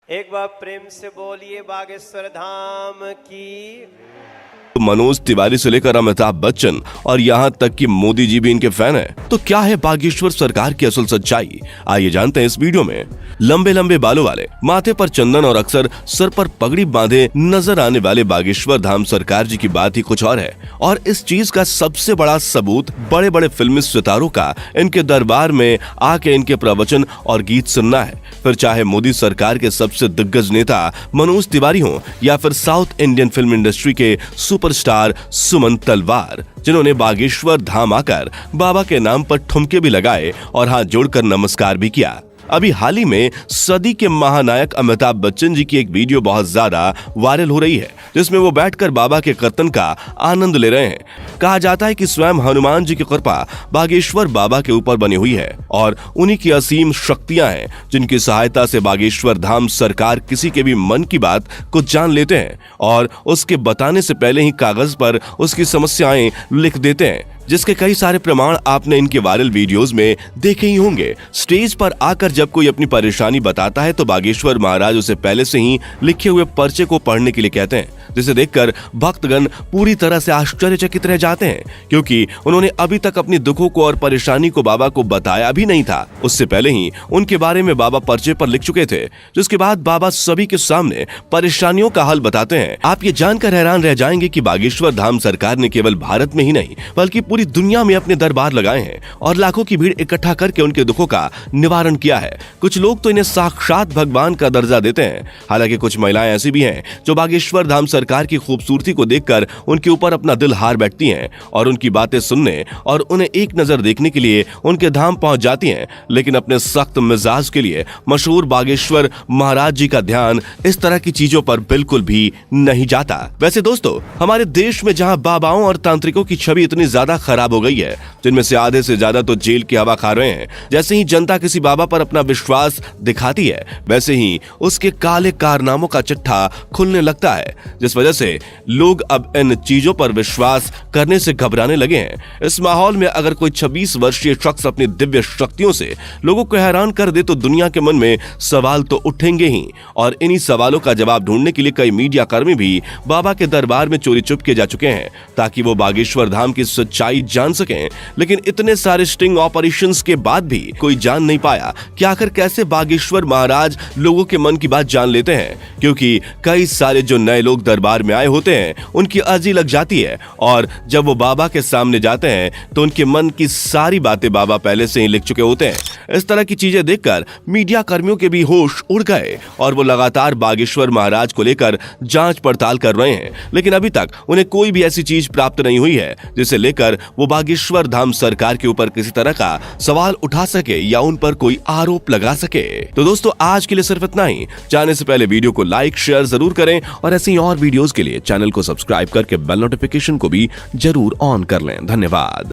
एक बार प्रेम से बोलिए बागेश्वर धाम की। मनोज तिवारी से लेकर अमिताभ बच्चन और यहाँ तक कि मोदी जी भी इनके फैन हैं। तो क्या है बागेश्वर सरकार की असल सच्चाई, आइए जानते हैं इस वीडियो में। लंबे लंबे बालों वाले, माथे पर चंदन और अक्सर सर पर पगड़ी बांधे नजर आने वाले बागेश्वर धाम सरकार जी की बात ही कुछ और है। और इस चीज का सबसे बड़ा सबूत बड़े बड़े फिल्मी सितारों का इनके दरबार में आके इनके प्रवचन और गीत सुनना है। फिर चाहे मोदी सरकार के सबसे दिग्गज नेता मनोज तिवारी हो या फिर साउथ इंडियन फिल्म इंडस्ट्री के सुपरस्टार सुमन तलवार, जिन्होंने बागेश्वर धाम आकर बाबा के नाम पर ठुमके भी लगाए और हाथ जोड़कर नमस्कार भी किया। अभी हाल ही में सदी के महानायक अमिताभ बच्चन जी की एक वीडियो बहुत ज्यादा वायरल हो रही है, जिसमें वो बैठकर बाबा के कीर्तन का आनंद ले रहे हैं। कहा जाता है कि स्वयं हनुमान जी की कृपा बागेश्वर बाबा के ऊपर बनी हुई है और उन्हीं की असीम शक्तियां हैं, जिनकी सहायता से बागेश्वर धाम सरकार किसी के भी मन की बात को जान लेते हैं और उसके बताने से पहले ही कागज पर उसकी समस्याएं लिख देते हैं, जिसके कई सारे प्रमाण आपने इनके वायरल वीडियोस में देखे ही होंगे। स्टेज पर आकर जब कोई अपनी परेशानी बताता है तो बागेश्वर महाराज उसे पहले से ही लिखे हुए पर्चे को पढ़ने के लिए कहते हैं, जिसे देखकर भक्तगण पूरी तरह से आश्चर्यचकित रह जाते हैं, क्योंकि उन्होंने अभी तक अपनी दुखों को और परेशानी को बाबा को बताया भी नहीं था। उससे पहले ही उनके बारे में बाबा पर्चे पर लिख चुके थे, जिसके बाद बाबा सभी के सामने परेशानियों का हल बताते हैं। आप ये जानकर हैरान रह जाएंगे कि बागेश्वर धाम सरकार ने केवल भारत में ही नहीं बल्कि पूरी दुनिया में अपने दरबार लगाए हैं और लाखों की भीड़ इकट्ठा करके उनके दुखों का निवारण किया है। कुछ लोग तो इन्हें साक्षात भगवान का दर्जा देते हैं। हालांकि कुछ महिलाएं ऐसी भी हैं जो बागेश्वर धाम सरकार की खूबसूरती को देखकर उनके ऊपर अपना दिल हार बैठती हैं और उनकी बातें सुनने और उन्हें एक नजर देखने के लिए उनके धाम पहुंच जाती हैं। लेकिन अपने सख्त मिजाज के लिए मशहूर बागेश्वर महाराज जी का ध्यान इस तरह की चीजों पर बिल्कुल भी नहीं जाता। वैसे दोस्तों, हमारे देश में जहां बाबाओं और तांत्रिकों की छवि इतनी ज्यादा खराब हो गई है, जिनमें से आधे से ज्यादा तो जेल की हवा खा रहे हैं, जैसे ही जनता किसी बाबा पर अपना विश्वास दिखाती है, वैसे ही उसके काले कारनामों का चिट्ठा खुलने लगता है, जिस वजह से लोग अब इन चीजों पर विश्वास करने से घबराने लगे हैं। इस माहौल में अगर कोई 26 वर्षीय शख्स अपनी दिव्य शक्तियों से लोगों को हैरान कर दे तो दुनिया के मन में सवाल तो उठेंगे ही, और इन्हीं सवालों का जवाब ढूंढने के लिए कई मीडिया कर्मी भी बाबा के दरबार में चोरी चुपके जा चुके हैं, ताकि वो बागेश्वर धाम की सच्चाई जान सकें। लेकिन इतने सारे स्टिंग ऑपरेशंस के बाद भी कोई जान नहीं पाया कि आखिर कैसे बागेश्वर महाराज लोगों के मन की बात जान लेते हैं, क्योंकि कई सारे जो नए लोग दरबार में आए होते हैं उनकी अर्जी लग जाती है और जब वो बाबा के सामने जाते हैं तो उनके मन की सारी बातें बाबा पहले से ही लिख चुके होते हैं। इस तरह की चीजें देखकर मीडिया कर्मियों के भी होश उड़ गए और वो लगातार बागेश्वर महाराज को लेकर जांच पड़ताल कर रहे हैं, लेकिन अभी तक उन्हें कोई भी ऐसी चीज प्राप्त नहीं हुई है जिसे लेकर वो बागेश्वर धाम सरकार के ऊपर किसी तरह का सवाल उठा सके या उन पर कोई आरोप लगा सके। तो दोस्तों, आज के लिए सिर्फ इतना ही। जाने से पहले वीडियो को लाइक शेयर जरूर करें और ऐसे ही और वीडियोस के लिए चैनल को सब्सक्राइब करके बेल नोटिफिकेशन को भी जरूर ऑन कर लें। धन्यवाद।